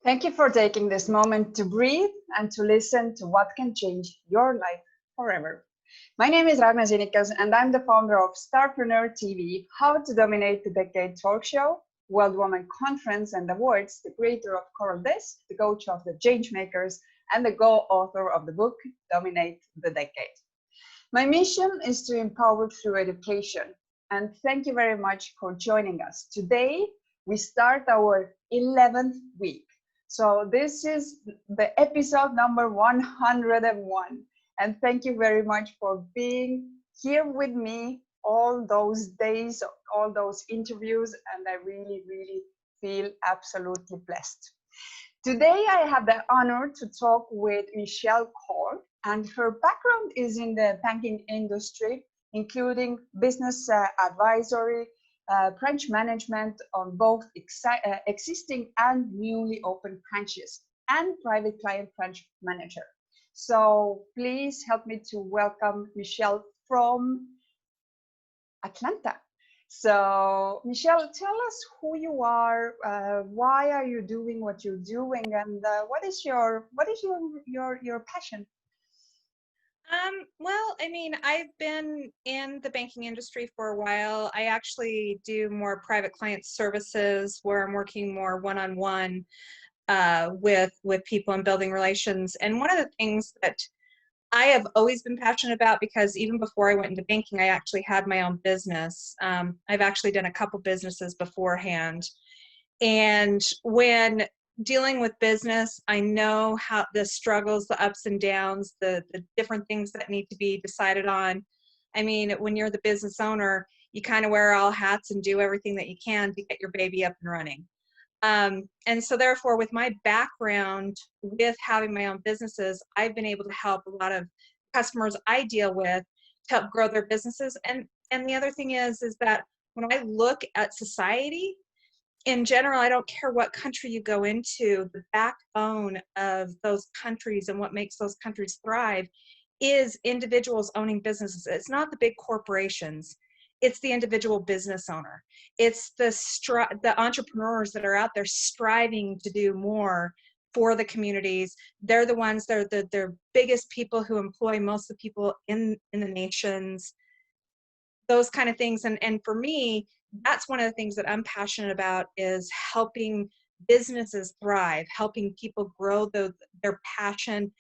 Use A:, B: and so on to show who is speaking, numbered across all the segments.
A: Thank you for taking this moment to breathe and to listen to what can change your life forever. My name is Ragnar Zinikas, and I'm the founder of Starpreneur TV, How to Dominate the Decade talk show, World Women Conference and Awards, the creator of Coral This, the coach of the Changemakers, and the co-author of the book Dominate the Decade. My mission is to empower through education, and thank you very much for joining us. Today, we start our 11th week. So this is the episode number 101. And thank you very much for being here with me all those days, all those interviews, and I really, really feel absolutely blessed. Today, I have the honor to talk with Michelle Cole, and her background is in the banking industry, including business advisory, branch management on both existing and newly opened branches, and private client branch manager. So please help me to welcome Michelle from Atlanta. So, Michelle, tell us who you are. Why are you doing what you're doing, and what is your passion?
B: Well, I mean, I've been in the banking industry for a while. I actually do more private client services where I'm working more one-on-one with people and building relations. And one of the things that I have always been passionate about, because even before I went into banking, I actually had my own business. I've actually done a couple businesses beforehand. And when dealing with business, I know how the struggles, the ups and downs, the different things that need to be decided on. I mean, when you're the business owner, you kind of wear all hats and do everything that you can to get your baby up and running. And so therefore, with my background with having my own businesses, I've been able to help a lot of customers I deal with to help grow their businesses. And the other thing is that when I look at society, in general, I don't care what country you go into, the backbone of those countries and what makes those countries thrive is individuals owning businesses. It's not the big corporations. It's the individual business owner. It's the entrepreneurs that are out there striving to do more for the communities. They're the ones that are the biggest people who employ most of the people in the nations, those kind of things. And for me, that's one of the things that I'm passionate about, is helping businesses thrive, helping people grow their passion,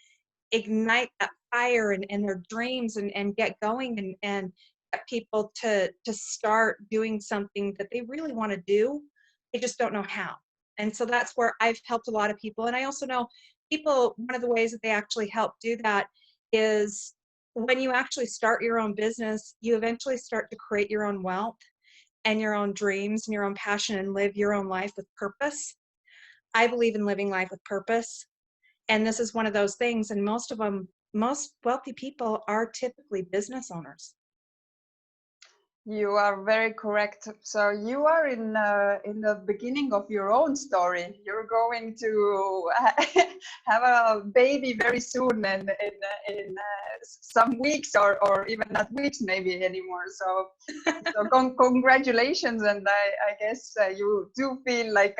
B: ignite that fire and their dreams, and get going, and get people to start doing something that they really want to do. They just don't know how. And so that's where I've helped a lot of people. And I also know people, one of the ways that they actually help do that is when you actually start your own business, you eventually start to create your own wealth and your own dreams and your own passion, and live your own life with purpose. I believe in living life with purpose. And this is one of those things. And most wealthy people are typically business owners.
A: You are very correct. So you are in the beginning of your own story. You're going to have a baby very soon, and in some weeks, or even not weeks, maybe anymore. So congratulations, and I guess you do feel like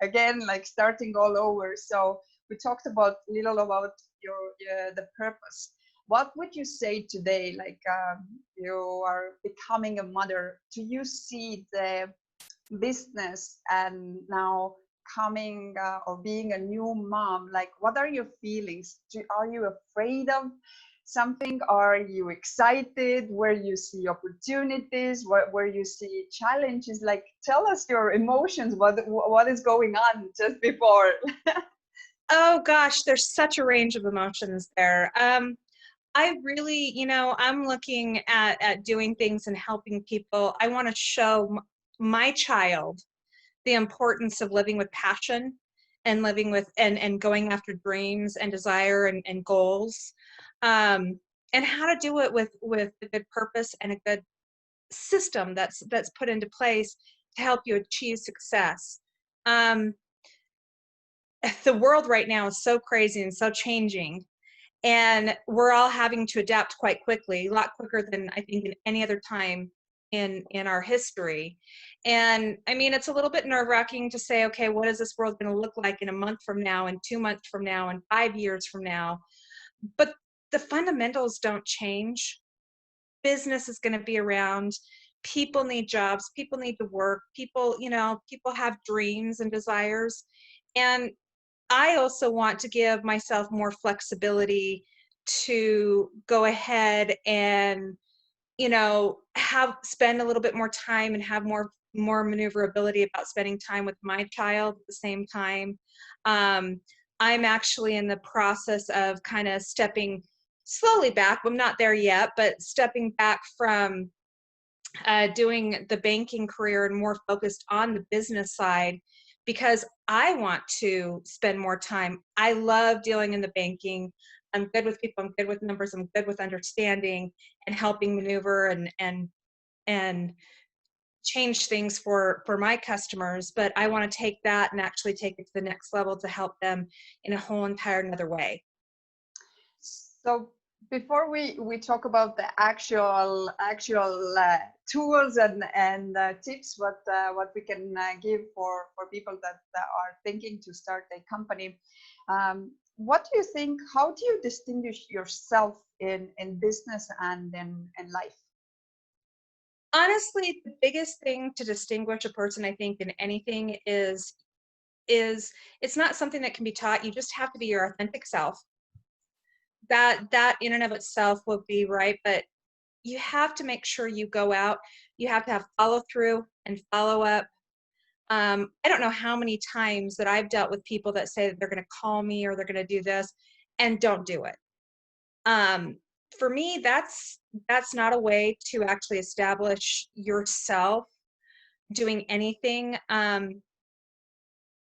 A: again like starting all over. So we talked about little about your the purpose. What would you say today, like you are becoming a mother? Do you see the business and now coming or being a new mom, like what are your feelings? Are you afraid of something? Are you excited? Where you see opportunities, where you see challenges? Like tell us your emotions, what is going on just before.
B: Oh gosh, there's such a range of emotions there. I really, I'm looking at doing things and helping people. I want to show my child the importance of living with passion, and living with and going after dreams and desire and goals, and how to do it with a good purpose and a good system that's put into place to help you achieve success. Um, the world right now is so crazy and so changing, and we're all having to adapt quite quickly, a lot quicker than I think in any other time in our history. And I mean, it's a little bit nerve-wracking to say, okay, what is this world going to look like in a month from now, and 2 months from now, and 5 years from now? But the fundamentals don't change. Business is going to be around. People need jobs. People need to work. People, people have dreams and desires. And I also want to give myself more flexibility to go ahead and, have spend a little bit more time and have more maneuverability about spending time with my child at the same time. I'm actually in the process of kind of stepping slowly back. I'm not there yet, but stepping back from doing the banking career and more focused on the business side, because I want to spend more time. I love dealing in the banking. I'm good with people. I'm good with numbers. I'm good with understanding and helping maneuver and change things for my customers. But I want to take that and actually take it to the next level to help them in a whole entire another way.
A: So before we talk about the actual tools and tips, what we can give for people that are thinking to start a company, what do you think? How do you distinguish yourself in business and in life?
B: Honestly, the biggest thing to distinguish a person, I think, in anything is it's not something that can be taught. You just have to be your authentic self. That in and of itself will be right, but you have to make sure you go out. You have to have follow through and follow up. I don't know how many times that I've dealt with people that say that they're going to call me or they're going to do this and don't do it. For me, that's not a way to actually establish yourself doing anything.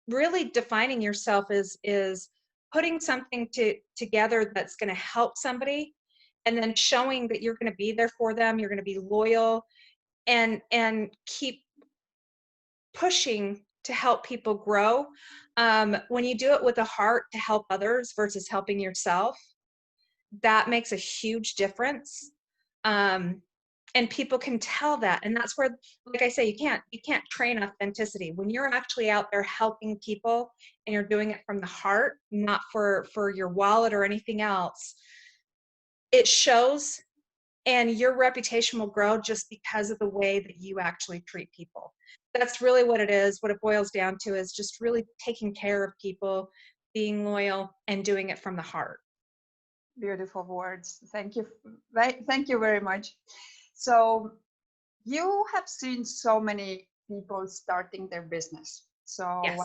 B: Really defining yourself is putting something together that's going to help somebody, and then showing that you're going to be there for them. You're going to be loyal and keep pushing to help people grow. When you do it with a heart to help others versus helping yourself, that makes a huge difference. And people can tell that. And that's where, like I say, you can't train authenticity. When you're actually out there helping people and you're doing it from the heart, not for your wallet or anything else, it shows, and your reputation will grow just because of the way that you actually treat people. That's really what it is. What it boils down to is just really taking care of people, being loyal, and doing it from the heart.
A: Beautiful words. Thank you. Thank you very much. So you have seen so many people starting their business. So
B: Yes.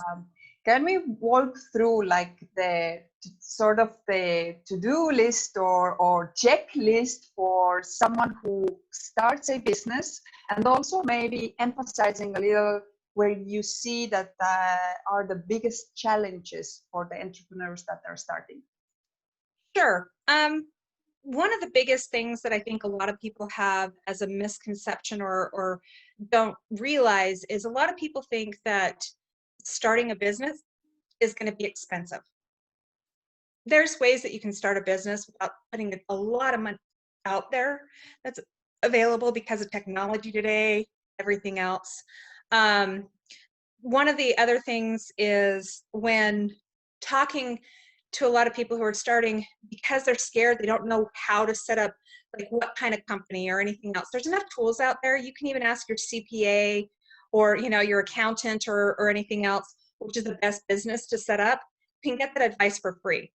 A: can we walk through like the sort of the to-do list or checklist for someone who starts a business, and also maybe emphasizing a little where you see that are the biggest challenges for the entrepreneurs that are starting?
B: Sure. One of the biggest things that I think a lot of people have as a misconception or don't realize is a lot of people think that starting a business is going to be expensive. There's ways that you can start a business without putting a lot of money out there that's available because of technology today, everything else. One of the other things is when talking to a lot of people who are starting, because they're scared, they don't know how to set up like what kind of company or anything else. There's enough tools out there. You can even ask your CPA or your accountant or anything else, which is the best business to set up. You can get that advice for free.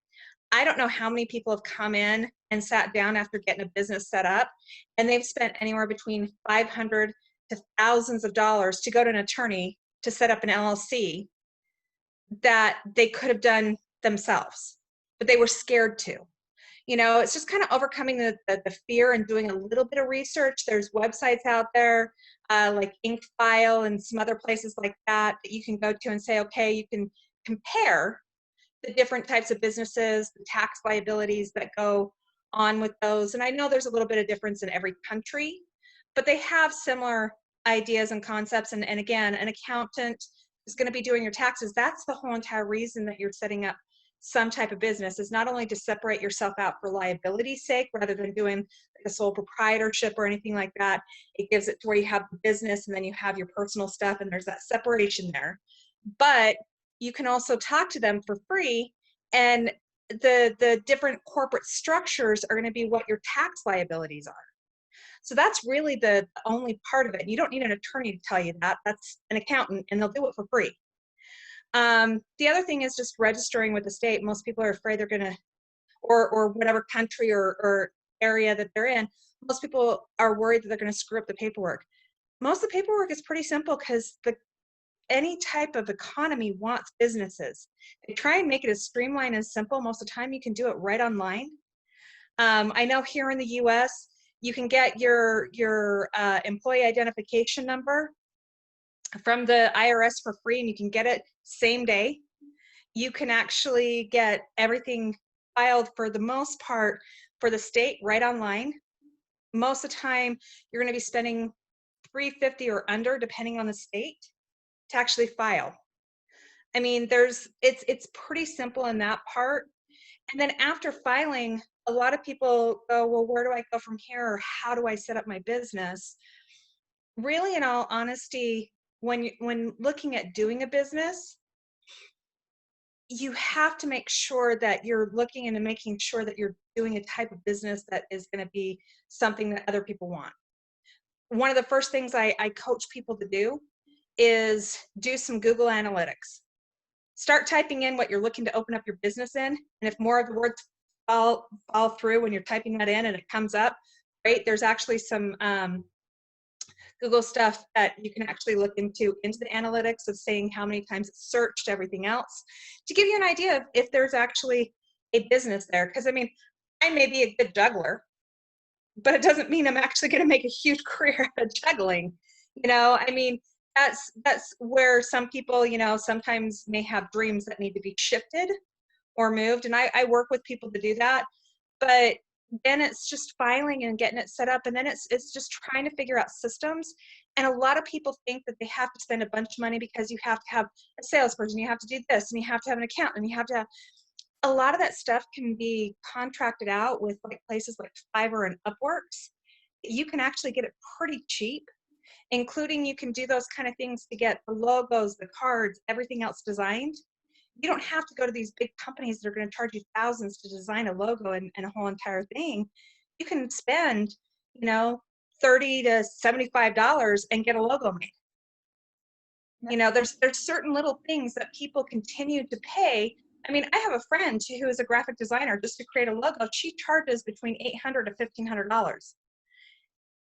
B: I don't know how many people have come in and sat down after getting a business set up, and they've spent anywhere between $500 to thousands of dollars to go to an attorney to set up an LLC that they could have done themselves, but they were scared to. It's just kind of overcoming the fear and doing a little bit of research. There's websites out there like Inkfile and some other places like that you can go to and say, okay, you can compare the different types of businesses, the tax liabilities that go on with those. And I know there's a little bit of difference in every country, but they have similar ideas and concepts. And again, an accountant is going to be doing your taxes. That's the whole entire reason that you're setting up some type of business is not only to separate yourself out for liability's sake, rather than doing like a sole proprietorship or anything like that. It gives it to where you have the business and then you have your personal stuff, and there's that separation there. But you can also talk to them for free, and the different corporate structures are going to be what your tax liabilities are. So that's really the only part of it. You don't need an attorney to tell you that. That's an accountant, and they'll do it for free. The other thing is just registering with the state. Most people are afraid they're going to, or whatever country or area that they're in, most people are worried that they're going to screw up the paperwork. Most of the paperwork is pretty simple because any type of economy wants businesses. They try and make it as streamlined and simple. Most of the time you can do it right online. I know here in the US, you can get your employee identification number from the IRS for free, and you can get it same day. You can actually get everything filed for the most part for the state right online. Most of the time, you're going to be spending $350 or under, depending on the state, to actually file. I mean, it's pretty simple in that part. And then after filing, a lot of people go, well, where do I go from here? Or how do I set up my business? Really, in all honesty, when looking at doing a business, you have to make sure that you're looking into making sure that you're doing a type of business that is going to be something that other people want. One of the first things I coach people to do is do some Google Analytics. Start typing in what you're looking to open up your business in, and if more of the words fall through when you're typing that in and it comes up, great. There's actually some Google stuff that you can actually look into the analytics of saying how many times it's searched, everything else, to give you an idea of if there's actually a business there. Because I mean, I may be a good juggler, but it doesn't mean I'm actually going to make a huge career out of juggling. You know, I mean, that's where some people, you know, sometimes may have dreams that need to be shifted or moved. And I work with people to do that. But then it's just filing and getting it set up. And then it's just trying to figure out systems. And a lot of people think that they have to spend a bunch of money because you have to have a salesperson, you have to do this, and you have to have an accountant, and you have to have, a lot of that stuff can be contracted out with like places like Fiverr and Upworks. You can actually get it pretty cheap, including you can do those kind of things to get the logos, the cards, everything else designed. You don't have to go to these big companies that are going to charge you thousands to design a logo and a whole entire thing. You can spend, you know, $30 to $75 and get a logo made. You know, there's certain little things that people continue to pay. I mean, I have a friend who is a graphic designer. Just to create a logo, she charges between $800 to $1,500.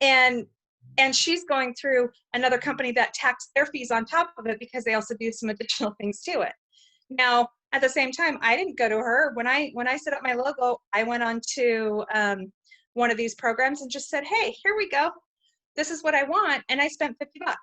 B: And she's going through another company that taxed their fees on top of it because they also do some additional things to it. Now, at the same time, I didn't go to her. When I set up my logo, I went on to one of these programs and just said, hey, here we go. This is what I want. And I spent $50.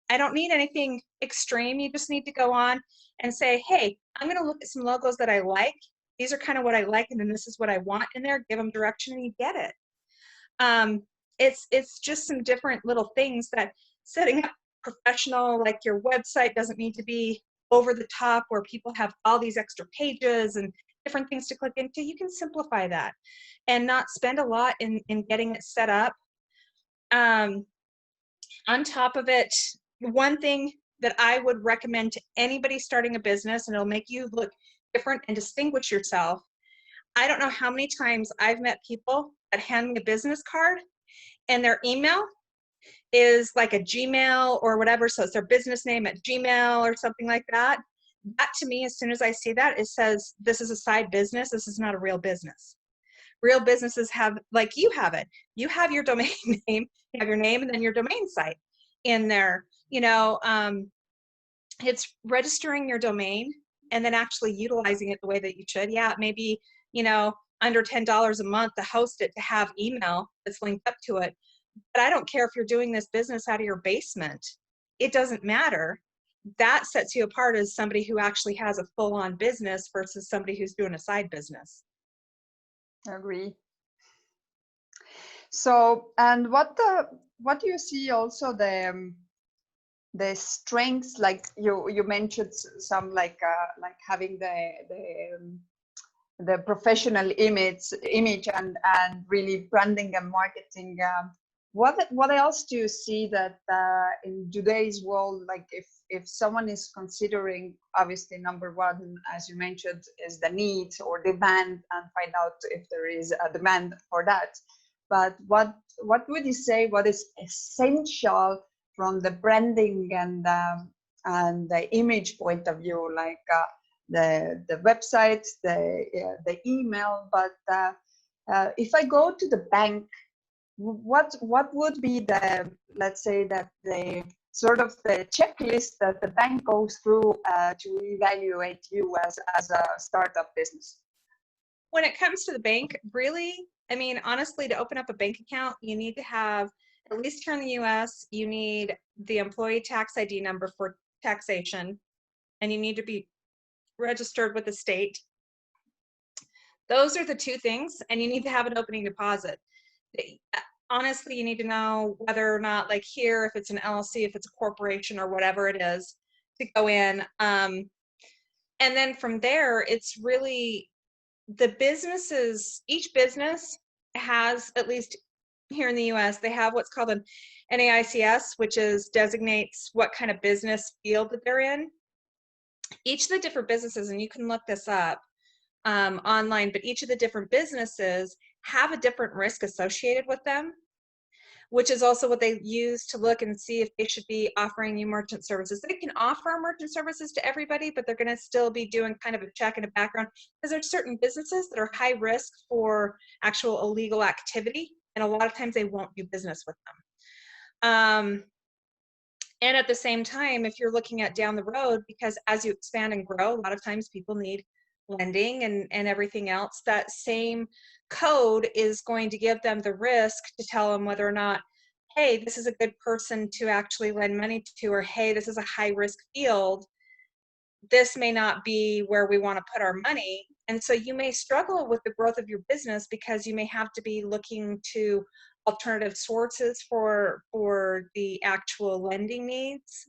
B: I don't need anything extreme. You just need to go on and say, hey, I'm going to look at some logos that I like. These are kind of what I like, and then this is what I want in there. Give them direction, and you get it. It's just some different little things that setting up professional, like your website doesn't need to be over the top where people have all these extra pages and different things to click into. You can simplify that and not spend a lot in getting it set up. On top of it, one thing that I would recommend to anybody starting a business, and it'll make you look different and distinguish yourself. I don't know how many times I've met people that hand me a business card and their email is like a Gmail or whatever. So it's their business name at Gmail or something like that. That to me, as soon as I see that, it says, this is a side business. This is not a real business. Real businesses have, like you have it. You have your domain name, you have your name, and then your domain site in there. You know, it's registering your domain and then actually utilizing it the way that you should. Yeah, maybe, you know, under $10 a month to host it, to have email that's linked up to it. But I don't care if you're doing this business out of your basement. It doesn't matter. That sets you apart as somebody who actually has a full-on business versus somebody who's doing a side business.
A: I agree. So, and what do you see also the strengths, like you mentioned some, like having the professional image and really branding and marketing. What else do you see that in today's world, like if someone is considering, obviously number one, as you mentioned, is the need or demand, and find out if there is a demand for that. But what would you say, what is essential from the branding and the image point of view, like the website, the email? But if I go to the bank, what would be the, let's say that the sort of the checklist that the bank goes through to evaluate you as a startup business?
B: When it comes to the bank, really, I mean, honestly, to open up a bank account, you need to have, at least here in the US, you need the employee tax ID number for taxation, and you need to be registered with the state. Those are the two things, and you need to have an opening deposit. Honestly, you need to know whether or not, like here, if it's an LLC, if it's a corporation or whatever it is, to go in. And then from there, it's really the businesses, each business has, at least here in the US, they have what's called an NAICS, which is designates what kind of business field that they're in. Each of the different businesses, and you can look this up online, but each of the different businesses have a different risk associated with them, which is also what they use to look and see if they should be offering you merchant services. They can offer merchant services to everybody, but they're going to still be doing kind of a check and a background, because there's certain businesses that are high risk for actual illegal activity, and a lot of times they won't do business with them. And at the same time, if you're looking at down the road, because as you expand and grow, a lot of times people need lending and everything else, that same code is going to give them the risk to tell them whether or not, hey, this is a good person to actually lend money to, or hey, this is a high risk field. This may not be where we want to put our money. And so you may struggle with the growth of your business because you may have to be looking to alternative sources for the actual lending needs.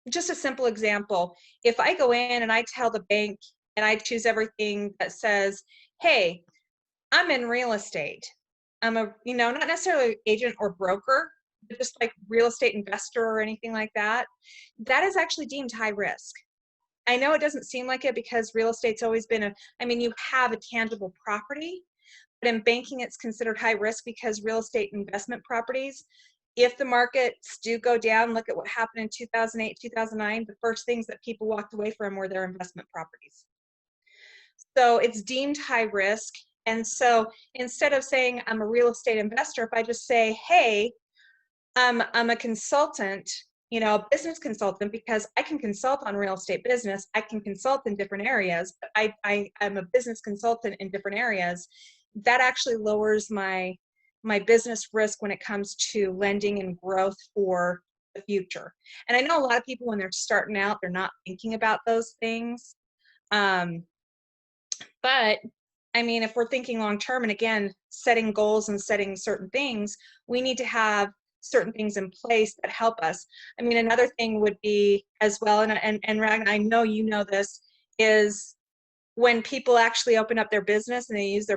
B: Just a simple example, if I go in and I tell the bank and I choose everything that says, hey, I'm in real estate, I'm a, not necessarily agent or broker, but just like real estate investor or anything like that, that is actually deemed high risk. I know it doesn't seem like it because real estate's always been you have a tangible property, but in banking it's considered high risk because real estate investment properties, if the markets do go down, look at what happened in 2008, 2009, the first things that people walked away from were their investment properties. So it's deemed high risk. And so instead of saying I'm a real estate investor, if I just say, hey, I'm a consultant, a business consultant, because I can consult on real estate business, I can consult in different areas, but I'm a business consultant in different areas, that actually lowers my business risk when it comes to lending and growth for the future. And I know a lot of people, when they're starting out, they're not thinking about those things. But if we're thinking long term, and again, setting goals and setting certain things, we need to have certain things in place that help us. Another thing would be as well, and Ragnar, I know you know this, is when people actually open up their business and they use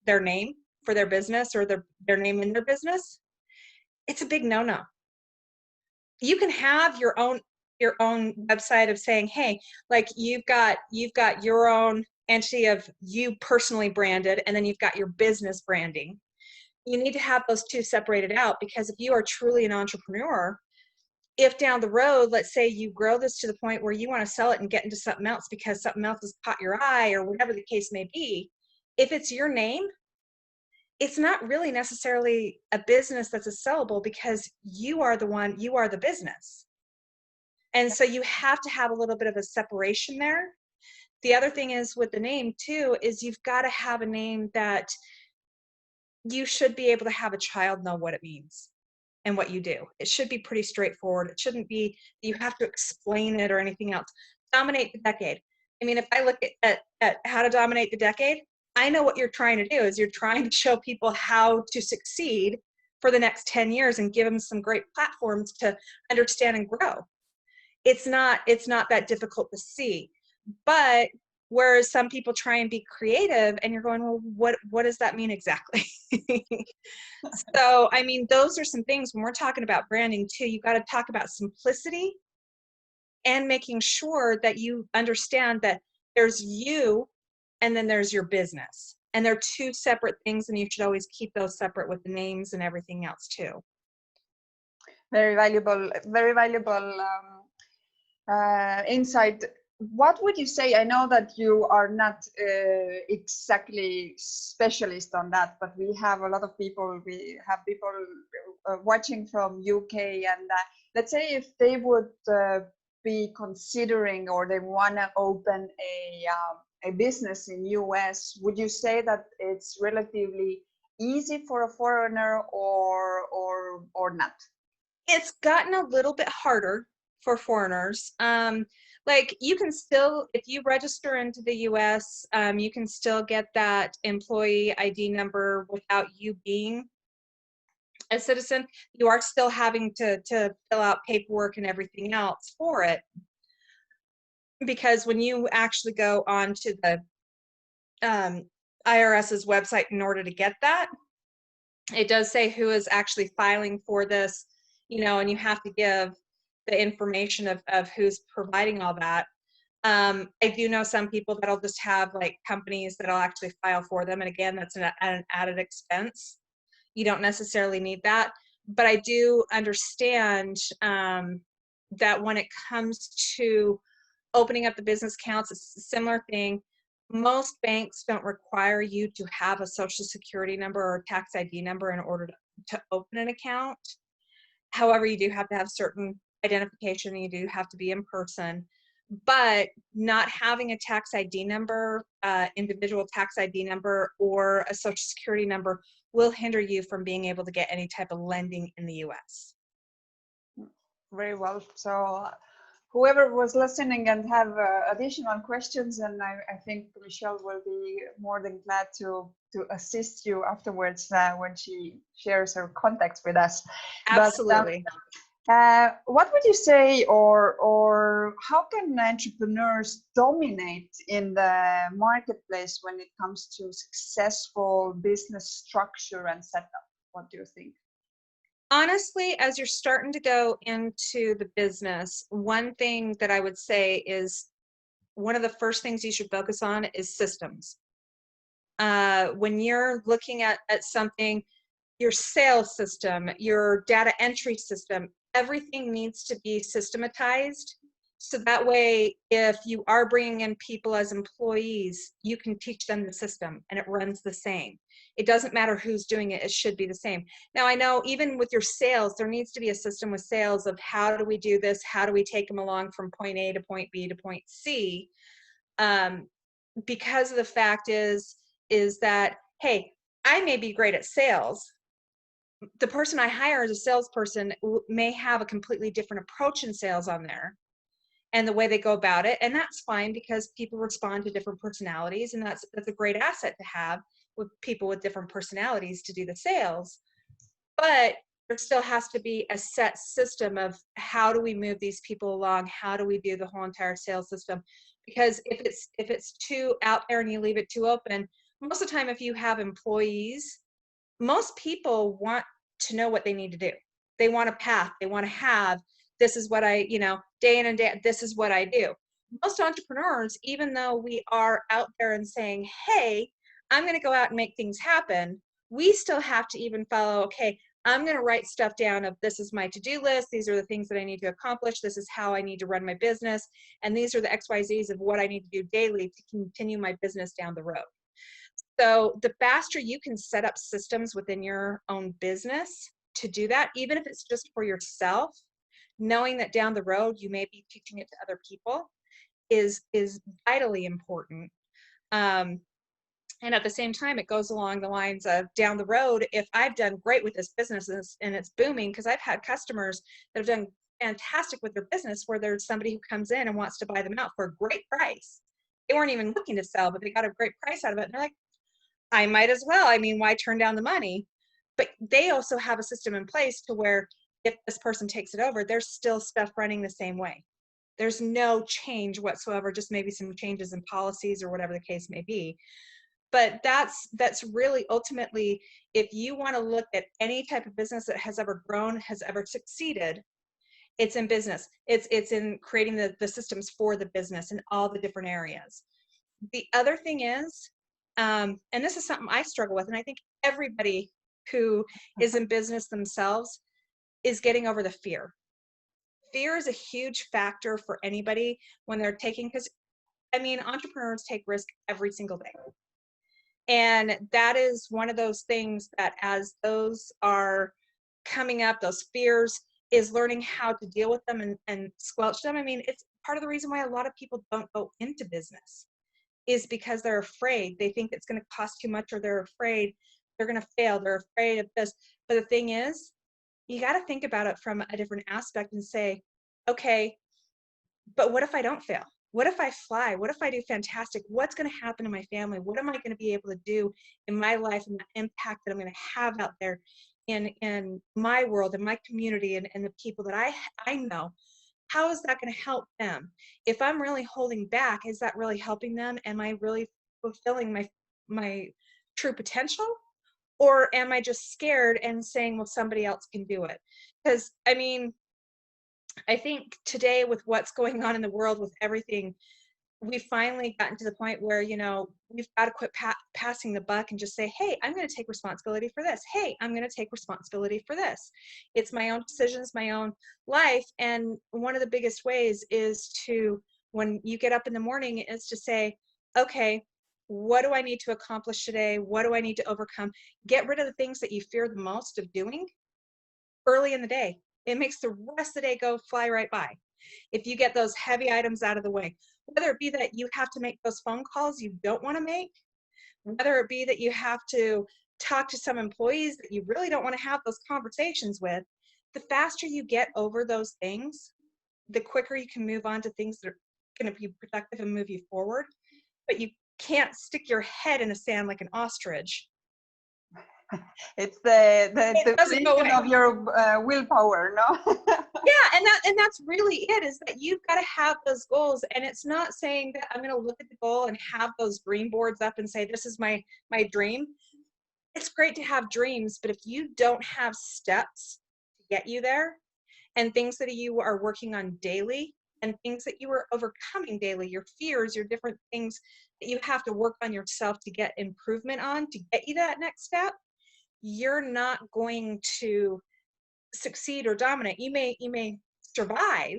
B: their name for their business, or their name in their business, it's a big no-no. You can have your own website of saying, hey, like you've got your own entity of you personally branded, and then you've got your business branding. You need to have those two separated out, because if you are truly an entrepreneur, if down the road, let's say you grow this to the point where you want to sell it and get into something else because something else has caught your eye or whatever the case may be, if it's your name, it's not really necessarily a business that's a sellable, because you are the business. And so you have to have a little bit of a separation there. The other thing is with the name too, is you've got to have a name that you should be able to have a child know what it means and what you do. It should be pretty straightforward. It shouldn't be you have to explain it or anything else. Dominate the decade. If I look at how to dominate the decade, I know what you're trying to do is you're trying to show people how to succeed for the next 10 years and give them some great platforms to understand and grow. It's not that difficult to see. But whereas some people try and be creative and you're going, well, what does that mean exactly? So, I mean, those are some things when we're talking about branding too, you got to talk about simplicity and making sure that you understand that there's you and then there's your business. And they're two separate things, and you should always keep those separate with the names and everything else too.
A: Very valuable insight. What would you say? I know that you are not exactly specialist on that, but we have a lot of people. We have people watching from UK, and let's say if they would be considering or they want to open a business in US, would you say that it's relatively easy for a foreigner or not?
B: It's gotten a little bit harder for foreigners. Like you can still, if you register into the US, you can still get that employee ID number without you being a citizen. You are still having to fill out paperwork and everything else for it. Because when you actually go on to the IRS's website in order to get that, it does say who is actually filing for this, you know, and you have to give the information of who's providing all that. I do know some people that'll just have like companies that'll actually file for them. And again, that's an added expense. You don't necessarily need that. But I do understand that when it comes to opening up the business accounts, it's a similar thing. Most banks don't require you to have a social security number or tax ID number in order to open an account. However, you do have to have certain identification and you do have to be in person. But not having a tax ID number, individual tax ID number, or a social security number will hinder you from being able to get any type of lending in the US.
A: Very well. So whoever was listening and have additional questions, and I think Michelle will be more than glad to assist you afterwards when she shares her contacts with us.
B: Absolutely.
A: But, what would you say, or how can entrepreneurs dominate in the marketplace when it comes to successful business structure and setup? What do you think?
B: Honestly, as you're starting to go into the business, one thing that I would say is one of the first things you should focus on is systems. When you're looking at something, your sales system, your data entry system, everything needs to be systematized. So that way, if you are bringing in people as employees, you can teach them the system and it runs the same. It doesn't matter who's doing it, it should be the same. Now, I know even with your sales, there needs to be a system with sales of how do we do this? How do we take them along from point A to point B to point C? Because of the fact is that, hey, I may be great at sales. The person I hire as a salesperson may have a completely different approach in sales on there and the way they go about it. And that's fine because people respond to different personalities. And that's a great asset to have with people with different personalities to do the sales. But there still has to be a set system of how do we move these people along? How do we do the whole entire sales system? Because if it's too out there and you leave it too open, most of the time if you have employees, most people want to know what they need to do. They want a path. They want to have, this is what I, day in and day out, this is what I do. Most entrepreneurs, even though we are out there and saying, hey, I'm going to go out and make things happen, we still have to even follow, okay, I'm going to write stuff down of this is my to-do list. These are the things that I need to accomplish. This is how I need to run my business. And these are the XYZs of what I need to do daily to continue my business down the road. So the faster you can set up systems within your own business to do that, even if it's just for yourself, knowing that down the road you may be teaching it to other people is vitally important. And at the same time, it goes along the lines of down the road, if I've done great with this business and it's booming, because I've had customers that have done fantastic with their business where there's somebody who comes in and wants to buy them out for a great price. They weren't even looking to sell, but they got a great price out of it. And they're like, I might as well. I mean, why turn down the money? but they also have a system in place to where if this person takes it over, there's still stuff running the same way. There's no change whatsoever, just maybe some changes in policies or whatever the case may be. But that's really ultimately, if you want to look at any type of business that has ever grown, has ever succeeded, it's in business. It's in creating the systems for the business in all the different areas. The other thing is, and this is something I struggle with, and I think everybody who is in business themselves is getting over the fear. Fear is a huge factor for anybody when they're taking, because I mean, entrepreneurs take risk every single day. And that is one of those things that as those are coming up, those fears, is learning how to deal with them and squelch them. I mean, it's part of the reason why a lot of people don't go into business, is because they're afraid. They think it's going to cost too much, or they're afraid they're going to fail. They're afraid of this. But the thing is, you got to think about it from a different aspect and say, okay, but what if I don't fail? What if I fly? What if I do fantastic? What's going to happen to my family? What am I going to be able to do in my life, and the impact that I'm going to have out there in my world, in my community, and the people that I know? How is that going to help them? If I'm really holding back, is that really helping them? Am I really fulfilling my true potential? Or am I just scared and saying, well, somebody else can do it? Because I mean, I think today, with what's going on in the world, with everything, we've finally gotten to the point where, you know, we've got to quit passing the buck and just say, hey, I'm going to take responsibility for this. Hey, I'm going to take responsibility for this. It's my own decisions, my own life. And one of the biggest ways is to, when you get up in the morning, is to say, okay, what do I need to accomplish today? What do I need to overcome? Get rid of the things that you fear the most of doing early in the day. It makes the rest of the day go fly right by. If you get those heavy items out of the way, whether it be that you have to make those phone calls you don't want to make, whether it be that you have to talk to some employees that you really don't want to have those conversations with, the faster you get over those things, the quicker you can move on to things that are going to be productive and move you forward. But you can't stick your head in the sand like an ostrich.
A: It's the
B: doesn't go
A: depletion
B: away.
A: of your willpower, no?
B: Yeah, and that's really it, is that you've got to have those goals. And it's not saying that I'm going to look at the goal and have those dream boards up and say, this is my dream. It's great to have dreams, but if you don't have steps to get you there, and things that you are working on daily, and things that you are overcoming daily, your fears, your different things that you have to work on yourself to get improvement on, to get you that next step, you're not going to succeed or dominate. You may survive,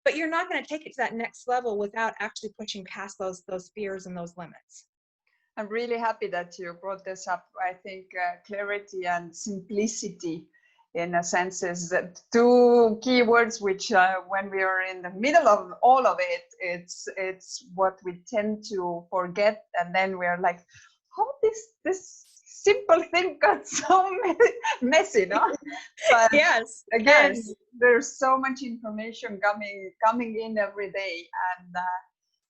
B: but you're not going to take it to that next level without actually pushing past those fears and those limits.
A: I'm really happy that you brought this up. I think clarity and simplicity, in a sense, is the two keywords which, when we are in the middle of all of it, it's what we tend to forget, and then we're like, how this simple thing got so messy, no? But
B: yes,
A: again,
B: yes.
A: there's so much information coming in every day,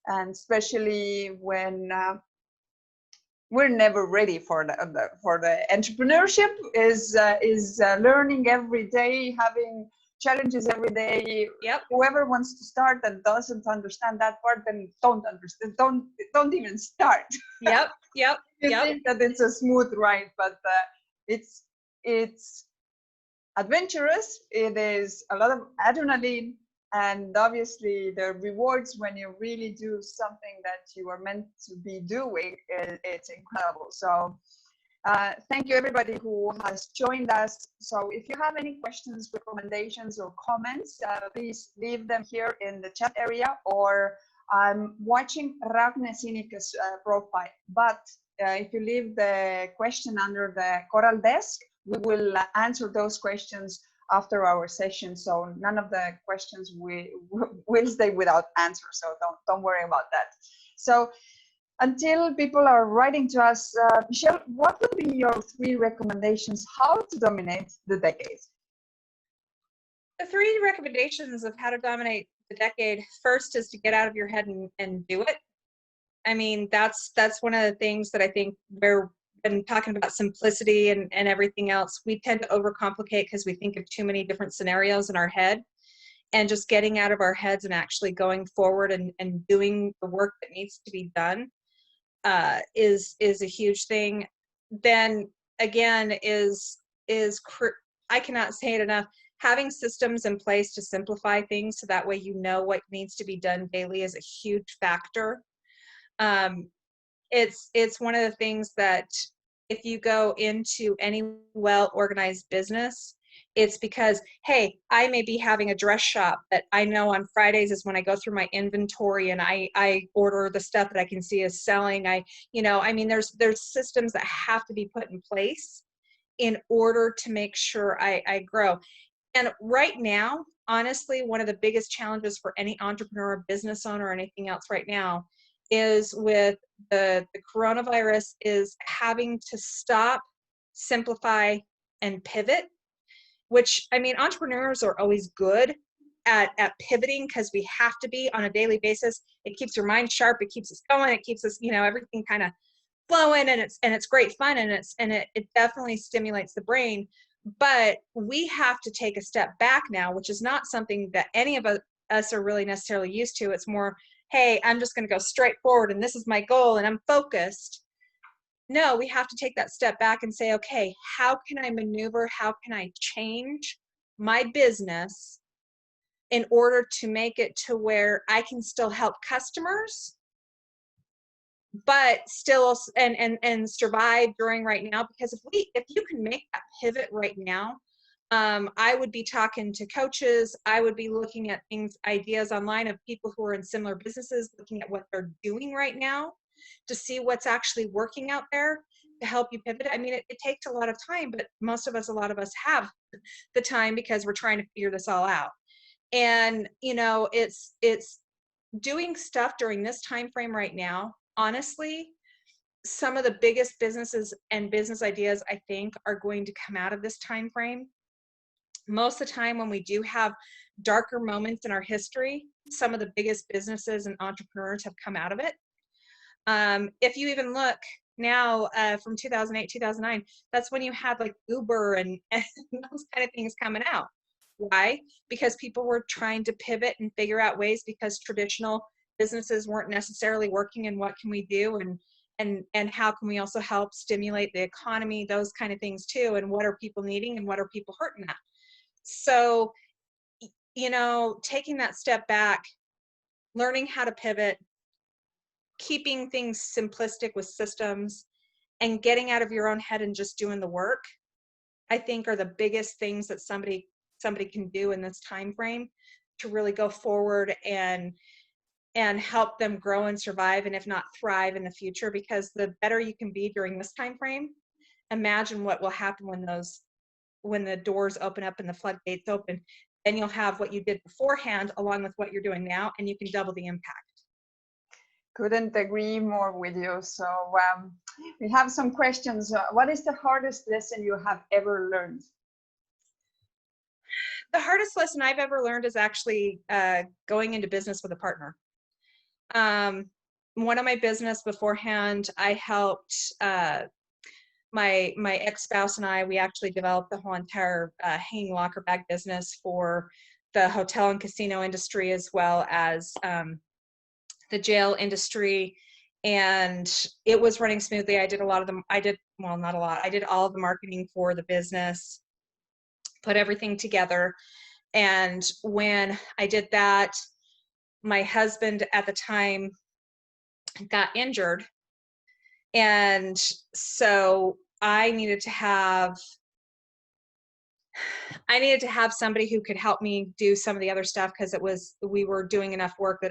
A: and especially when we're never ready for the entrepreneurship is learning every day, having challenges every day.
B: Yep.
A: Whoever wants to start and doesn't understand that part, then don't even start.
B: Yep.
A: You think that it's a smooth ride, but it's adventurous. It is a lot of adrenaline, and obviously the rewards when you really do something that you are meant to be doing, it's incredible. So thank you everybody who has joined us. So if you have any questions, recommendations, or comments, please leave them here in the chat area, or I'm watching Ragne Sinika's profile. But if you leave the question under the Coral desk, we will answer those questions after our session. So none of the questions will stay without answer. So don't worry about that. So until people are writing to us, Michelle, what would be your 3 recommendations how to dominate the decade?
B: The 3 recommendations of how to dominate the decade: first is to get out of your head and do it. I mean, that's one of the things that I think where been talking about simplicity and everything else, we tend to overcomplicate because we think of too many different scenarios in our head. And just getting out of our heads and actually going forward and doing the work that needs to be done is a huge thing. Then again, I cannot say it enough. Having systems in place to simplify things so that way you know what needs to be done daily is a huge factor. It's one of the things that if you go into any well-organized business, it's because, hey, I may be having a dress shop that I know on Fridays is when I go through my inventory and I order the stuff that I can see is selling. There's systems that have to be put in place in order to make sure I grow. And right now, honestly, one of the biggest challenges for any entrepreneur, business owner, or anything else right now is with the coronavirus is having to stop, simplify, and pivot, which, I mean, entrepreneurs are always good at pivoting because we have to be on a daily basis. It keeps your mind sharp. It keeps us going. It keeps us, everything kind of flowing, and it's great fun, and it definitely stimulates the brain. But we have to take a step back now, which is not something that any of us are really necessarily used to. It's more, hey, I'm just going to go straight forward and this is my goal and I'm focused. No, we have to take that step back and say, okay, how can I maneuver? How can I change my business in order to make it to where I can still help customers, but still and survive during right now? Because if you can make that pivot right now, I would be talking to coaches. I would be looking at ideas online of people who are in similar businesses, looking at what they're doing right now to see what's actually working out there to help you pivot. I mean, it takes a lot of time, but a lot of us have the time because we're trying to figure this all out. And, it's doing stuff during this time frame right now. Honestly, some of the biggest businesses and business ideas, I think, are going to come out of this time frame. Most of the time when we do have darker moments in our history, some of the biggest businesses and entrepreneurs have come out of it. If you even look now from 2008, 2009, that's when you had like Uber and those kind of things coming out. Why? Because people were trying to pivot and figure out ways, because traditional businesses weren't necessarily working, and what can we do, and how can we also help stimulate the economy, those kind of things too, and what are people needing and what are people hurting at. So, taking that step back, learning how to pivot, keeping things simplistic with systems, and getting out of your own head and just doing the work, I think are the biggest things that somebody can do in this time frame to really go forward and help them grow and survive, and if not thrive in the future. Because the better you can be during this time frame, imagine what will happen when the doors open up and the floodgates open. Then you'll have what you did beforehand along with what you're doing now, and you can double the impact.
A: Couldn't agree more with you. So we have some questions. What is the hardest lesson you have ever learned?
B: The hardest lesson I've ever learned is actually going into business with a partner. One of my business beforehand, I helped my ex-spouse and I, we actually developed the whole entire hanging locker bag business for the hotel and casino industry, as well as the jail industry, and it was running smoothly. I did all of the marketing for the business, put everything together. And when I did that, my husband at the time got injured. And so I needed to have somebody who could help me do some of the other stuff, because we were doing enough work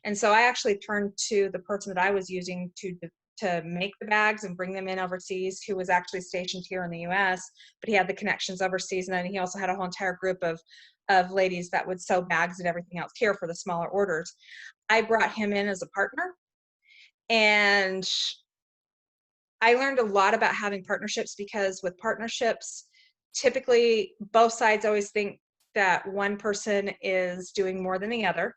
B: and so I actually turned to the person that I was using to make the bags and bring them in overseas, who was actually stationed here in the US, but he had the connections overseas. And then he also had a whole entire group of ladies that would sew bags and everything else here for the smaller orders. I brought him in as a partner, and I learned a lot about having partnerships, because with partnerships, typically both sides always think that one person is doing more than the other,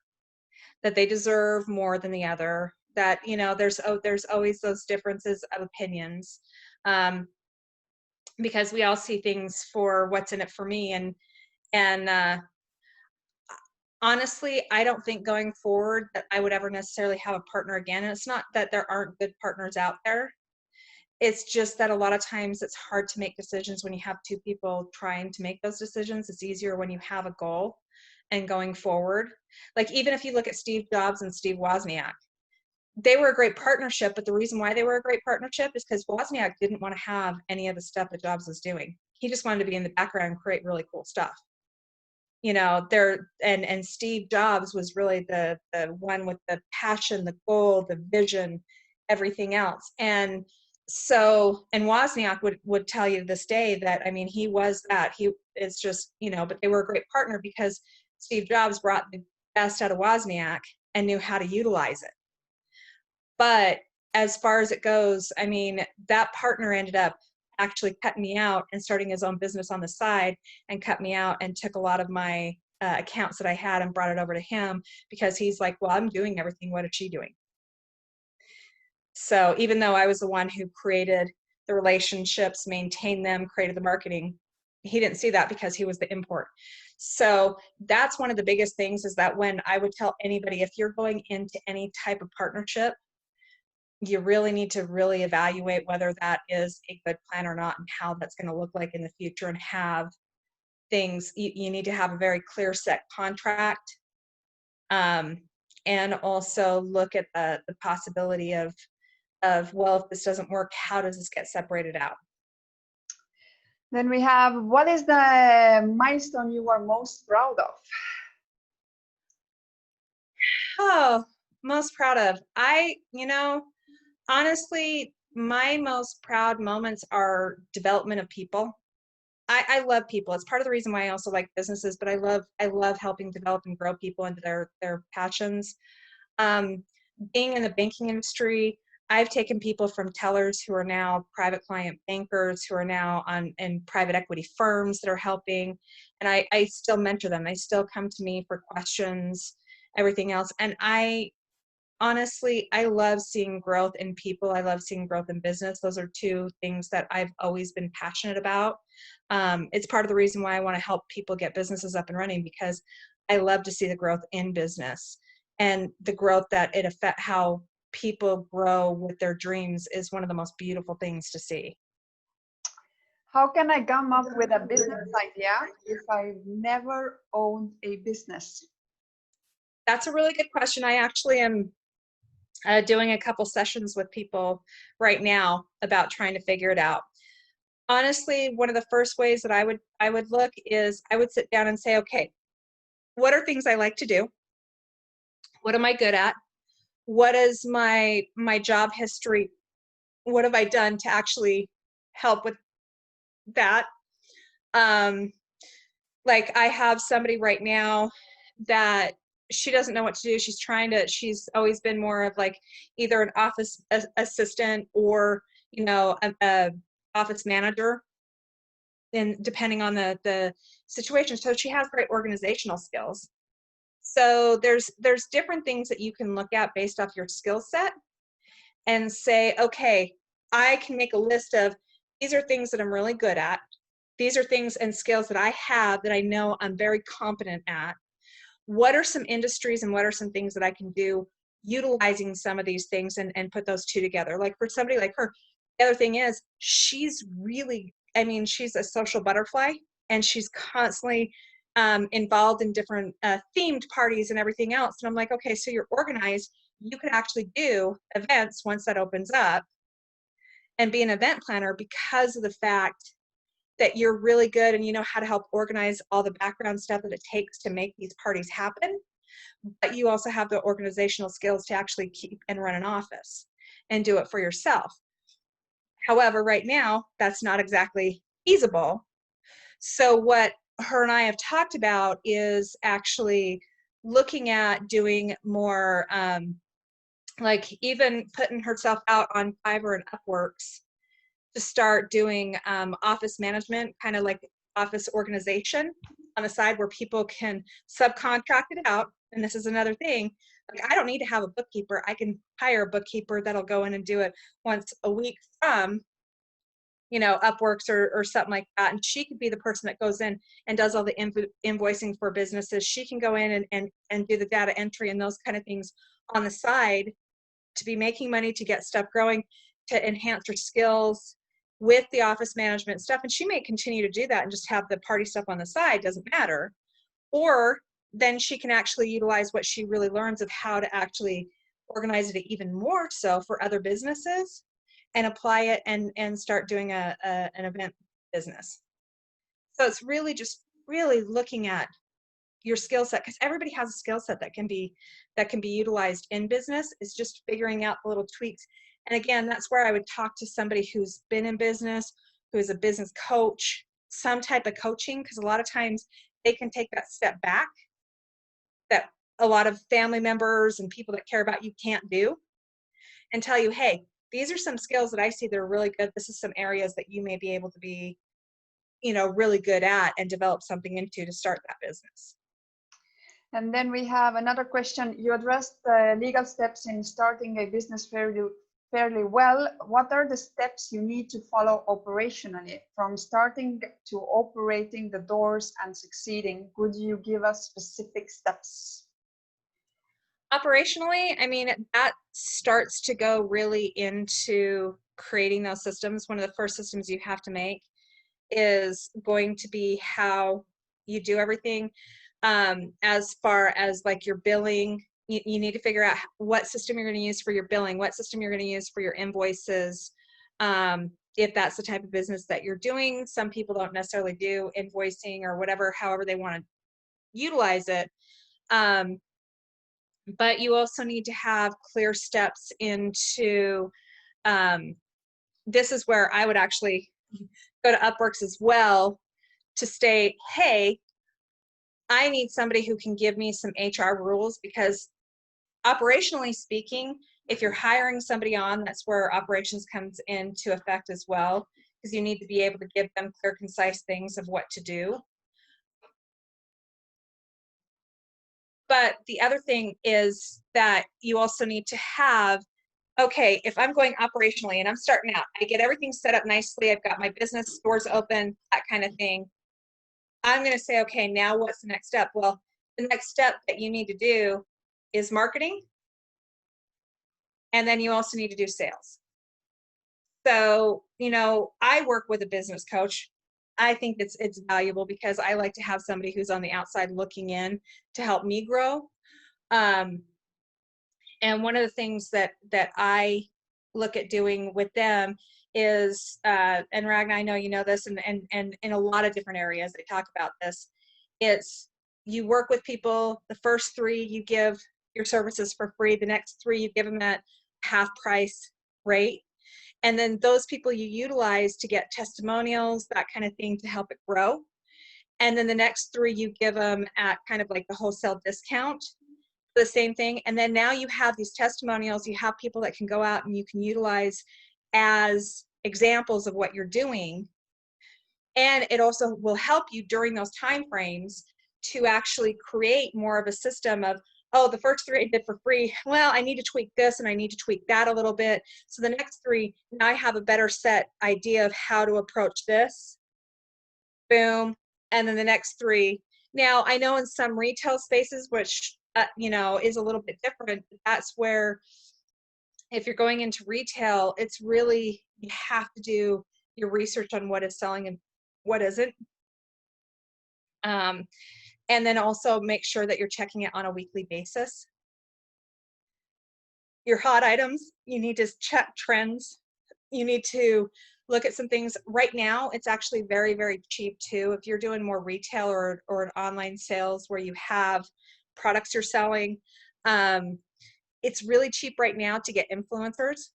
B: that they deserve more than the other, that there's always those differences of opinions. because we all see things for what's in it for me. And honestly, I don't think going forward that I would ever necessarily have a partner again. And it's not that there aren't good partners out there. It's just that a lot of times it's hard to make decisions when you have two people trying to make those decisions. It's easier when you have a goal and going forward. Like even if you look at Steve Jobs and Steve Wozniak, they were a great partnership, but the reason why they were a great partnership is because Wozniak didn't want to have any of the stuff that Jobs was doing. He just wanted to be in the background and create really cool stuff. You know, and Steve Jobs was really the one with the passion, the goal, the vision, everything else. And so, and Wozniak would tell you to this day that, I mean, he was that. He is just, you know, but they were a great partner because Steve Jobs brought the best out of Wozniak and knew how to utilize it. But as far as it goes, I mean, that partner ended up actually cutting me out and starting his own business on the side, and cut me out and took a lot of my accounts that I had and brought it over to him, because he's like, well, I'm doing everything. What is she doing? So even though I was the one who created the relationships, maintained them, created the marketing, he didn't see that because he was the import. So that's one of the biggest things, is that when I would tell anybody, if you're going into any type of partnership, you really need to really evaluate whether that is a good plan or not, and how that's going to look like in the future, and have things, you need to have a very clear set contract, and also look at the possibility of, well, if this doesn't work, how does this get separated out?
A: Then we have, what is the milestone you are most proud of?
B: Oh, most proud of. You know, honestly, my most proud moments are development of people. I love people. It's part of the reason why I also like businesses, but I love helping develop and grow people into their passions. Being in the banking industry, I've taken people from tellers who are now private client bankers, who are now in private equity firms that are helping, and I still mentor them. They still come to me for questions, everything else. And honestly, I love seeing growth in people. I love seeing growth in business. Those are two things that I've always been passionate about. It's part of the reason why I want to help people get businesses up and running, because I love to see the growth in business, and the growth that it affect how people grow with their dreams is one of the most beautiful things to see.
A: How can I come up with a business idea if I've never owned a business?
B: That's a really good question. I actually am doing a couple sessions with people right now about trying to figure it out. Honestly, one of the first ways that I would look is, I would sit down and say, okay, what are things I like to do? What am I good at? What is my job history? What have I done to actually help with that? Like I have somebody right now that she doesn't know what to do. She's always been more of like either an office assistant, or, you know, a office manager, and depending on the situation. So she has great organizational skills. So there's different things that you can look at based off your skill set, and say, okay, I can make a list of, these are things that I'm really good at. These are things and skills that I have that I know I'm very competent at. What are some industries and what are some things that I can do utilizing some of these things, and put those two together? Like for somebody like her, the other thing is, she's really, I mean, she's a social butterfly, and she's constantly involved in different themed parties and everything else. And I'm like, okay, so you're organized. You could actually do events once that opens up, and be an event planner, because of the fact that you're really good and you know how to help organize all the background stuff that it takes to make these parties happen. But you also have the organizational skills to actually keep and run an office and do it for yourself. However, right now, that's not exactly feasible. So what her and I have talked about is actually looking at doing more, like even putting herself out on Fiverr and Upworks to start doing office management, kind of like office organization on the side, where people can subcontract it out. And this is another thing, like I don't need to have a bookkeeper. I can hire a bookkeeper that'll go in and do it once a week from Upworks or something like that. And she could be the person that goes in and does all the invoicing for businesses. She can go in and do the data entry and those kind of things on the side to be making money, to get stuff growing, to enhance her skills with the office management stuff. And she may continue to do that and just have the party stuff on the side, doesn't matter. Or then she can actually utilize what she really learns of how to actually organize it even more so for other businesses and apply it and start doing an event business. So it's really just really looking at your skill set, because everybody has a skill set that can be utilized in business. Is just figuring out the little tweaks. And again, that's where I would talk to somebody who's been in business, who is a business coach, some type of coaching, because a lot of times they can take that step back that a lot of family members and people that care about you can't do, and tell you, hey, these are some skills that I see that are really good. This is some areas that you may be able to be, really good at and develop something into to start that business.
A: And then we have another question. You addressed the legal steps in starting a business fairly well. What are the steps you need to follow operationally from starting to operating the doors and succeeding? Could you give us specific steps?
B: Operationally, I mean, that starts to go really into creating those systems. One of the first systems you have to make is going to be how you do everything. As far as like your billing, you need to figure out what system you're going to use for your billing, what system you're going to use for your invoices. If that's the type of business that you're doing, some people don't necessarily do invoicing or whatever, however they want to utilize it. But you also need to have clear steps into, this is where I would actually go to Upworks as well to state, hey, I need somebody who can give me some HR rules, because operationally speaking, if you're hiring somebody on, that's where operations comes into effect as well, because you need to be able to give them clear, concise things of what to do. But the other thing is that you also need to have, okay, if I'm going operationally and I'm starting out, I get everything set up nicely, I've got my business, stores open, that kind of thing. I'm going to say, okay, now what's the next step? Well, the next step that you need to do is marketing. And then you also need to do sales. So, I work with a business coach. I think it's valuable because I like to have somebody who's on the outside looking in to help me grow. And one of the things that I look at doing with them is, and Ragnar, I know you know this, and in a lot of different areas they talk about this, it's you work with people, the first 3 you give your services for free, the next 3 you give them at half price rate, and then those people you utilize to get testimonials, that kind of thing, to help it grow. And then the next 3 you give them at kind of like the wholesale discount, the same thing. And then now you have these testimonials, you have people that can go out and you can utilize as examples of what you're doing. And it also will help you during those time frames to actually create more of a system of, oh, the first 3 I did for free. Well, I need to tweak this and I need to tweak that a little bit. So the next 3, now I have a better set idea of how to approach this. Boom. And then the next 3. Now, I know in some retail spaces, which, is a little bit different, that's where if you're going into retail, it's really, you have to do your research on what is selling and what isn't. And then also make sure that you're checking it on a weekly basis. Your hot items, you need to check trends. You need to look at some things. Right now, it's actually very, very cheap too. If you're doing more retail or an online sales where you have products you're selling, it's really cheap right now to get influencers.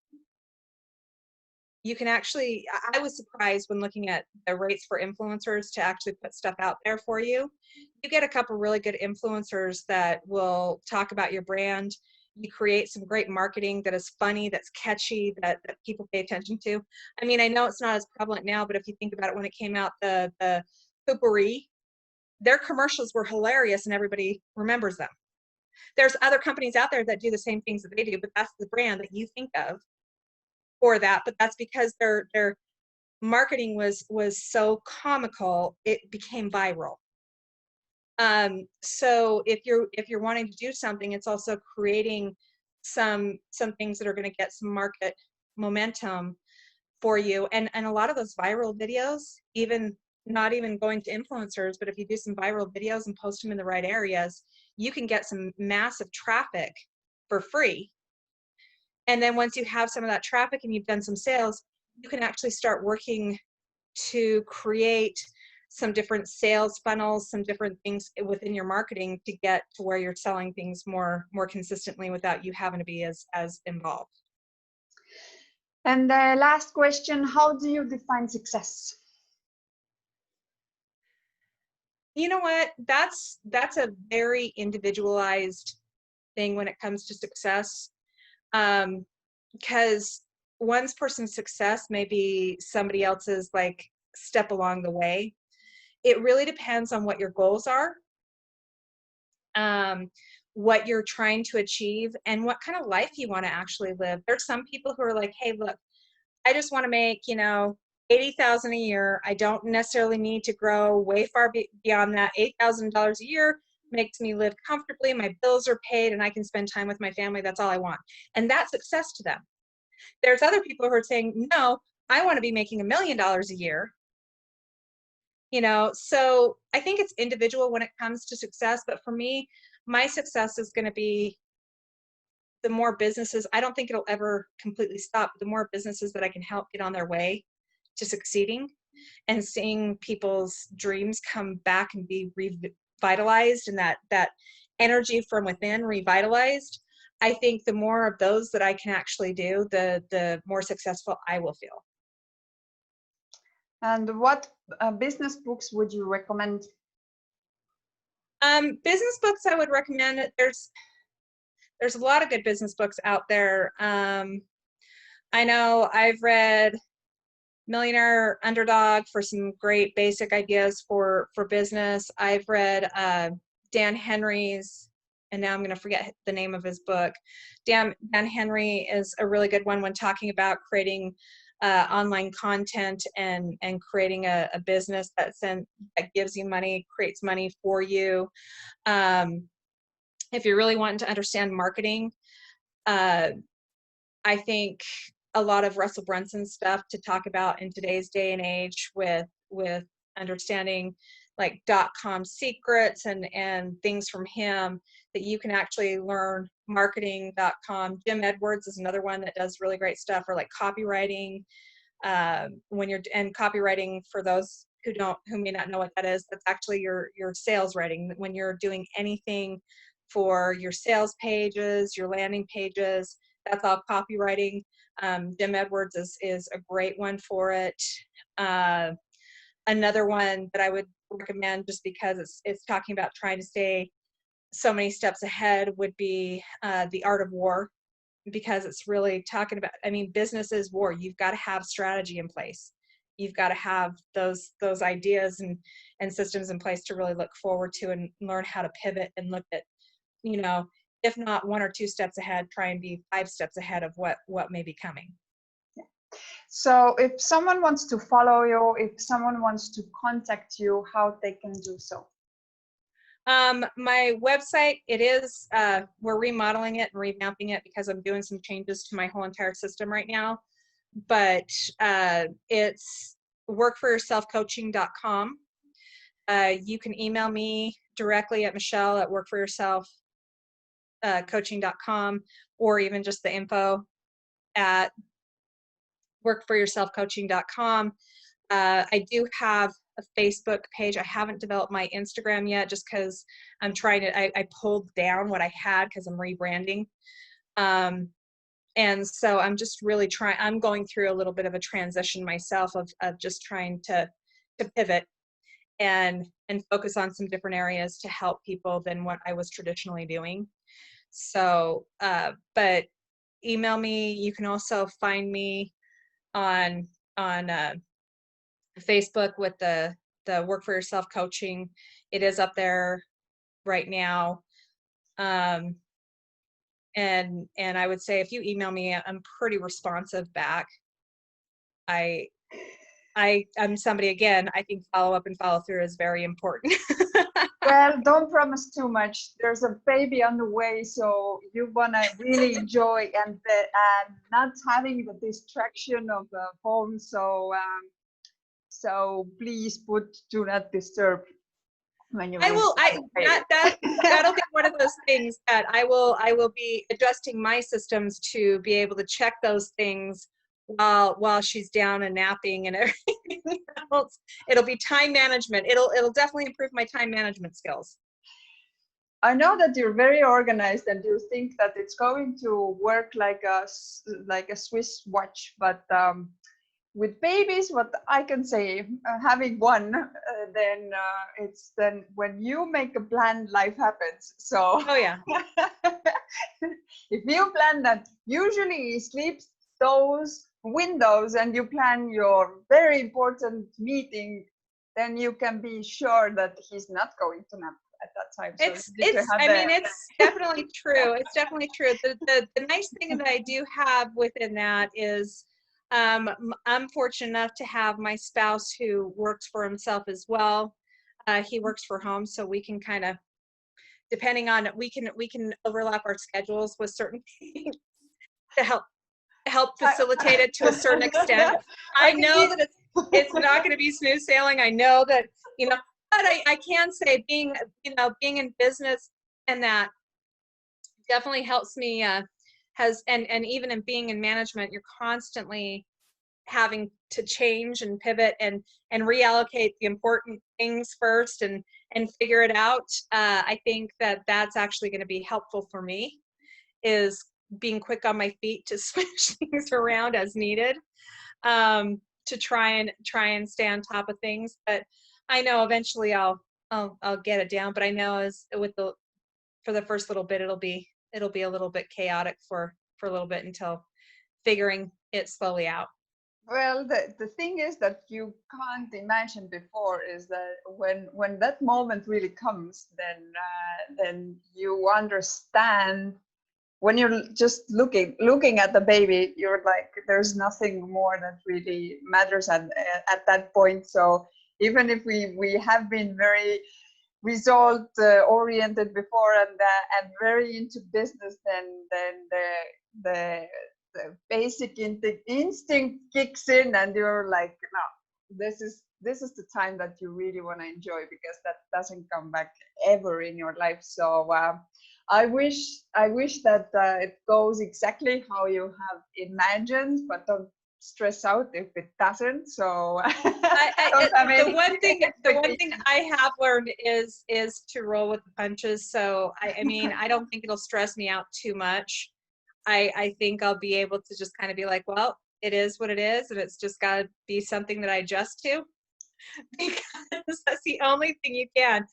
B: You can actually, I was surprised when looking at the rates for influencers to actually put stuff out there for you. You get a couple really good influencers that will talk about your brand. You create some great marketing that is funny, that's catchy, that people pay attention to. I mean, I know it's not as prevalent now, but if you think about it, when it came out, the Poo-Pourri, their commercials were hilarious and everybody remembers them. There's other companies out there that do the same things that they do, but that's the brand that you think of for that. But that's because their marketing was so comical, it became viral. So if you're wanting to do something, it's also creating some things that are going to get some market momentum for you. And a lot of those viral videos, even not even going to influencers, but if you do some viral videos and post them in the right areas, you can get some massive traffic for free. And then once you have some of that traffic and you've done some sales, you can actually start working to create some different sales funnels, some different things within your marketing to get to where you're selling things more consistently without you having to be as involved.
A: And the last question, how do you define success?
B: You know what? That's a very individualized thing when it comes to success. Because one person's success may be somebody else's like step along the way. It really depends on what your goals are, what you're trying to achieve, and what kind of life you want to actually live. There's some people who are like, hey, look, I just want to make, $80,000 a year. I don't necessarily need to grow way far beyond that. $8,000 a year makes me live comfortably. My bills are paid and I can spend time with my family. That's all I want. And that's success to them. There's other people who are saying, no, I want to be making $1 million a year. So I think it's individual when it comes to success. But for me, my success is going to be the more businesses, I don't think it'll ever completely stop, the more businesses that I can help get on their way to succeeding and seeing people's dreams come back and be revitalized and that energy from within revitalized. I think the more of those that I can actually do, the more successful I will feel.
A: And what business books would you recommend?
B: Business books I would recommend, there's a lot of good business books out there. I know I've read Millionaire Underdog for some great basic ideas for business. I've read Dan Henry's, and now I'm going to forget the name of his book. Dan Henry is a really good one when talking about creating online content and creating a business that gives you money, creates money for you. If you're really wanting to understand marketing, I think a lot of Russell Brunson stuff to talk about in today's day and age with understanding like .com secrets and things from him that you can actually learn. Marketing.com. Jim Edwards is another one that does really great stuff, or like copywriting. And copywriting, for those who may not know what that is, that's actually your sales writing. When you're doing anything for your sales pages, your landing pages, that's all copywriting. Jim Edwards is a great one for it. Another one that I would recommend, just because it's talking about trying to stay so many steps ahead, would be The Art of War, because it's really talking about, business is war. You've got to have strategy in place. You've got to have those ideas and systems in place to really look forward to and learn how to pivot and look at, if not 1 or 2 steps ahead, try and be 5 steps ahead of what may be coming.
A: Yeah. So if someone wants to follow you, if someone wants to contact you, how they can do so?
B: My website, we're remodeling it and revamping it because I'm doing some changes to my whole entire system right now. But it's workforyourselfcoaching.com. You can email me directly at michelle@workforyourselfcoaching.com, or even just the info at workforyourselfcoaching.com. I do have a Facebook page. I haven't developed my Instagram yet, just because I'm trying to, I pulled down what I had because I'm rebranding. And so I'm just really I'm going through a little bit of a transition myself of just trying to pivot and focus on some different areas to help people than what I was traditionally doing. So, but email me. You can also find me on Facebook with the Work for Yourself coaching. It is up there right now. And I would say if you email me, I'm pretty responsive back. I'm somebody, again, I think follow up and follow through is very important.
A: Well, don't promise too much. There's a baby on the way, so you wanna really enjoy and not having the distraction of the phone. So please put do not disturb when you
B: I
A: will
B: will,
A: have a baby.
B: that'll be one of those things that I will be adjusting my systems to be able to check those things while she's down and napping and everything else. It'll be time management. It'll definitely improve my time management skills.
A: I know that you're very organized and you think that it's going to work like a Swiss watch, but with babies, what I can say, having one, then when you make a plan, life happens. So
B: Oh yeah.
A: if you plan that usually he sleeps those windows and you plan your very important meeting, then you can be sure that he's not going to nap at that time. So
B: It's definitely true. It's definitely true. The nice thing that I do have within that is I'm fortunate enough to have my spouse who works for himself as well. He works for home, so we can kind of, depending on, we can overlap our schedules with certain things to help facilitate it to a certain extent. I know that it's not going to be smooth sailing. I know that, but I can say being in business, and that definitely helps me, and even in being in management, you're constantly having to change and pivot and reallocate the important things first and figure it out. I think that that's actually going to be helpful for me, is being quick on my feet to switch things around as needed, to try and stay on top of things. But I know eventually I'll get it down. But I know for the first little bit, it'll be a little bit chaotic for a little bit until figuring it slowly out.
A: Well, the thing is that you can't imagine before is that when that moment really comes, then you understand. When you're just looking at the baby, you're like, there's nothing more that really matters at that point. So even if we have been very result oriented before and very into business, then the basic instinct kicks in and you're like, no, this is the time that you really want to enjoy, because that doesn't come back ever in your life. So I wish that it goes exactly how you have imagined, but don't stress out if it doesn't. So
B: the one thing I have learned is to roll with the punches. So I mean, I don't think it'll stress me out too much. I think I'll be able to just kind of be like, well, it is what it is, and it's just got to be something that I adjust to, because that's the only thing you can.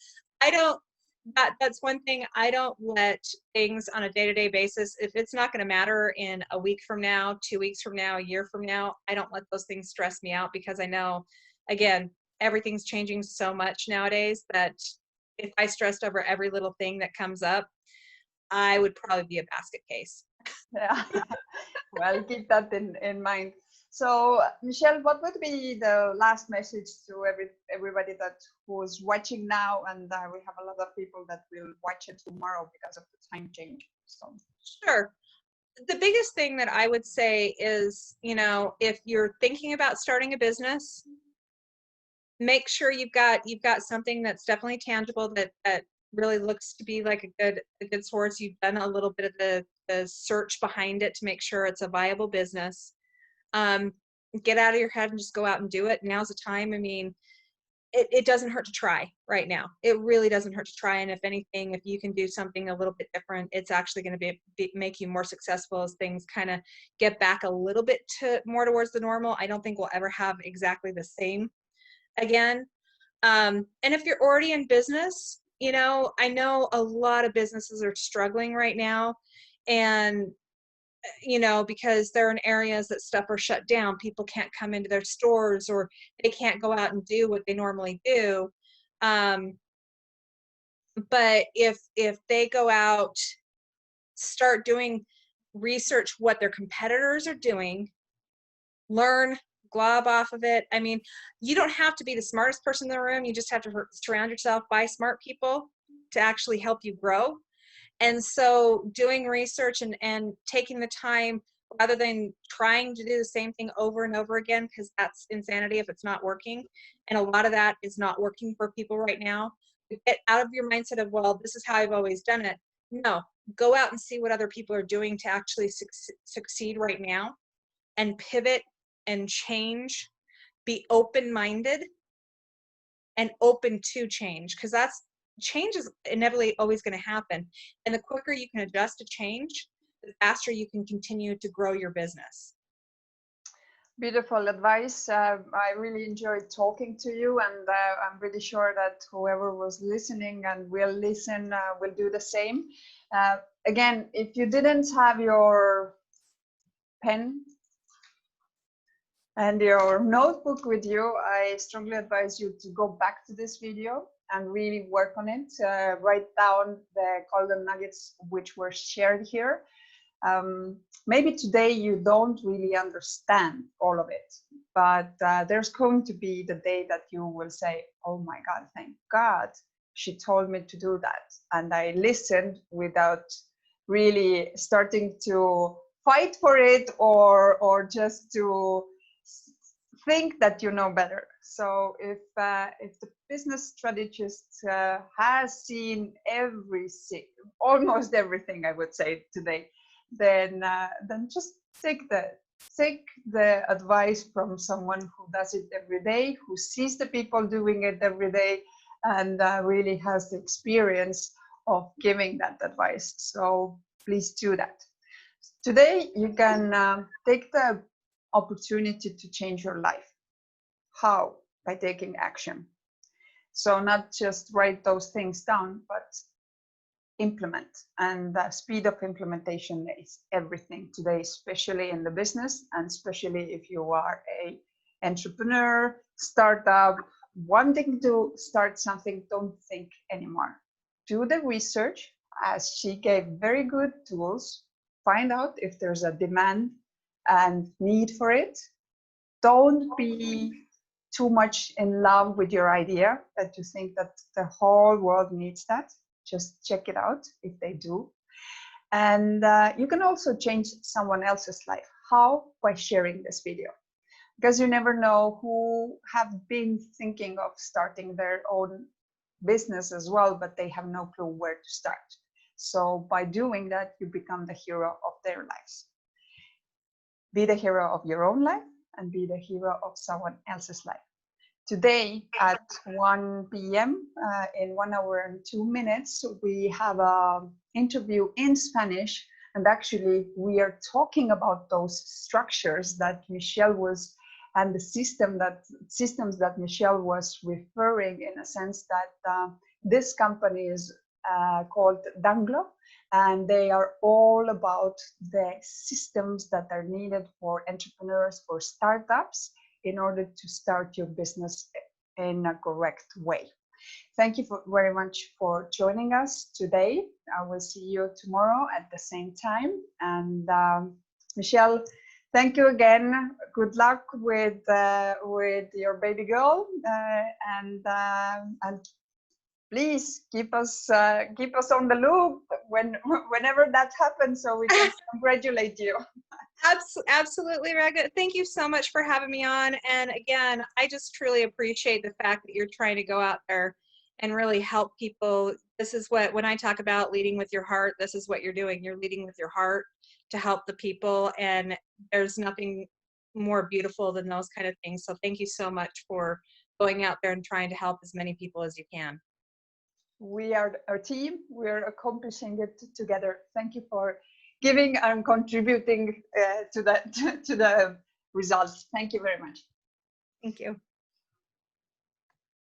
B: That's one thing. I don't let things on a day-to-day basis, if it's not going to matter in a week from now, 2 weeks from now, a year from now, I don't let those things stress me out, because I know, again, everything's changing so much nowadays that if I stressed over every little thing that comes up, I would probably be a basket case.
A: Yeah. Well, keep that in mind. So, Michelle, what would be the last message to everybody who's watching now? And we have a lot of people that will watch it tomorrow because of the time change. So,
B: sure. The biggest thing that I would say is, if you're thinking about starting a business, make sure you've got something that's definitely tangible, that really looks to be like a good source. You've done a little bit of the search behind it to make sure it's a viable business. Get out of your head and just go out and do it. Now's the time. I mean, it doesn't hurt to try right now. It really doesn't hurt to try. And if anything, if you can do something a little bit different, it's actually going to make you more successful as things kind of get back a little bit more towards the normal. I don't think we'll ever have exactly the same again. And if you're already in business, I know a lot of businesses are struggling right now, and because they're in areas that stuff are shut down. People can't come into their stores, or they can't go out and do what they normally do. But if they go out, start doing research what their competitors are doing, learn glob off of it. I mean, you don't have to be the smartest person in the room. You just have to surround yourself by smart people to actually help you grow. And so doing research and taking the time rather than trying to do the same thing over and over again, because that's insanity if it's not working. And a lot of that is not working for people right now. Get out of your mindset of, well, this is how I've always done it. No, go out and see what other people are doing to actually succeed right now, and pivot and change. Be open-minded and open to change, because that's change is inevitably always going to happen. And the quicker you can adjust to change, the faster you can continue to grow your business.
A: Beautiful advice. I really enjoyed talking to you, and I'm really sure that whoever was listening and will listen will do the same. Again, if you didn't have your pen and your notebook with you, I strongly advise you to go back to this video and really work on it. Write down the golden nuggets which were shared here. Maybe today you don't really understand all of it, but there's going to be the day that you will say, oh my God, thank God she told me to do that. And I listened without really starting to fight for it or just to think that you know better. So if the business strategist has seen almost everything, I would say today, then just take the advice from someone who does it every day, who sees the people doing it every day, and really has the experience of giving that advice. So please do that. Today you can take the opportunity to change your life. How? By taking action. So not just write those things down, but implement. And the speed of implementation is everything today, especially in the business, and especially if you are an entrepreneur, startup, wanting to start something. Don't think anymore. Do the research, as she gave very good tools. Find out if there's a demand and need for it. Don't be too much in love with your idea that you think that the whole world needs that. Just check it out if they do. And you can also change someone else's life. How? By sharing this video. Because you never know who have been thinking of starting their own business as well, but they have no clue where to start. So by doing that, you become the hero of their lives. Be the hero of your own life and be the hero of someone else's life. Today at 1 p.m. In 1 hour and 2 minutes, we have an interview in Spanish. And actually, we are talking about those structures that Michelle was, and the systems that Michelle was referring, in a sense that this company is called Danglo, and they are all about the systems that are needed for entrepreneurs, for startups, in order to start your business in a correct way. Thank you very much for joining us today. I will see you tomorrow at the same time. And Michelle, thank you again. Good luck with your baby girl, and please keep us on the loop whenever that happens, so we can congratulate you.
B: Absolutely, Ragna. Thank you so much for having me on. And again, I just truly appreciate the fact that you're trying to go out there and really help people. This is what, when I talk about leading with your heart, this is what you're doing. You're leading with your heart to help the people. And there's nothing more beautiful than those kind of things. So thank you so much for going out there and trying to help as many people as you can.
A: We are a team. We're accomplishing it together. Thank you for giving and contributing to the results. Thank you very much.
B: Thank you.